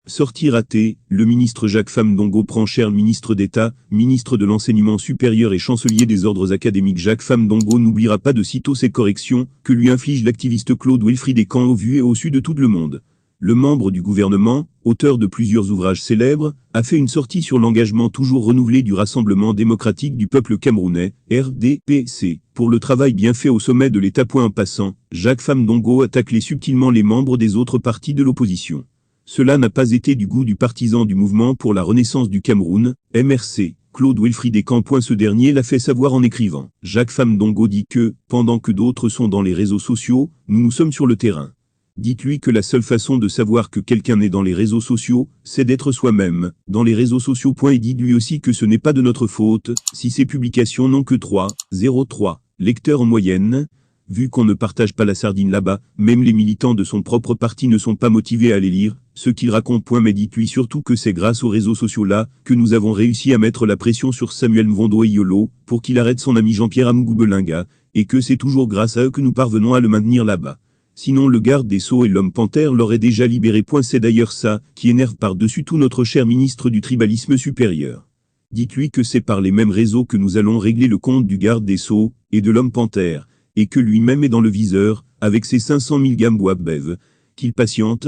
Sortie ratée, le ministre Jacques Famdongo prend cher. Le ministre d'État, ministre de l'Enseignement supérieur et chancelier des ordres académiques Jacques Famdongo n'oubliera pas de sitôt ces corrections que lui inflige l'activiste Claude Wilfried Descamps au vu et au su de tout le monde. Le membre du gouvernement, auteur de plusieurs ouvrages célèbres, a fait une sortie sur l'engagement toujours renouvelé du Rassemblement démocratique du peuple camerounais, RDPC, pour le travail bien fait au sommet de l'État. En passant, Jacques Famdongo a taclé subtilement les membres des autres partis de l'opposition. Cela n'a pas été du goût du partisan du mouvement pour la renaissance du Cameroun, MRC, Claude Wilfried Descamps. Ce dernier l'a fait savoir en écrivant. Jacques Famdongo dit que, pendant que d'autres sont dans les réseaux sociaux, nous sommes sur le terrain. Dites-lui que la seule façon de savoir que quelqu'un est dans les réseaux sociaux, c'est d'être soi-même, dans les réseaux sociaux. Et dites-lui aussi que ce n'est pas de notre faute, si ces publications n'ont que 3,03 lecteurs en moyenne. Vu qu'on ne partage pas la sardine là-bas, même les militants de son propre parti ne sont pas motivés à les lire, ce qu'il raconte. Mais dites-lui surtout que c'est grâce aux réseaux sociaux là, que nous avons réussi à mettre la pression sur Samuel Mvondo Eyolo, pour qu'il arrête son ami Jean-Pierre Amugoubelinga, et que c'est toujours grâce à eux que nous parvenons à le maintenir là-bas. Sinon le garde des Sceaux et l'homme panthère l'auraient déjà libéré. C'est d'ailleurs ça, qui énerve par-dessus tout notre cher ministre du tribalisme supérieur. Dites-lui que c'est par les mêmes réseaux que nous allons régler le compte du garde des Sceaux, et de l'homme panthère, et que lui-même est dans le viseur, avec ses 500 000 gambouas bev, qu'il patiente,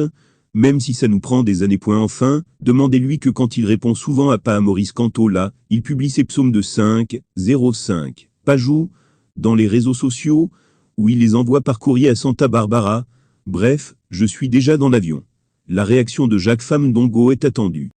même si ça nous prend des années. Enfin, demandez-lui que quand il répond souvent à pas à Maurice Canto là, il publie ses psaumes de 5,05 pages dans les réseaux sociaux, où il les envoie par courrier à Santa Barbara. Bref, je suis déjà dans l'avion. La réaction de Jacques Famdongo est attendue.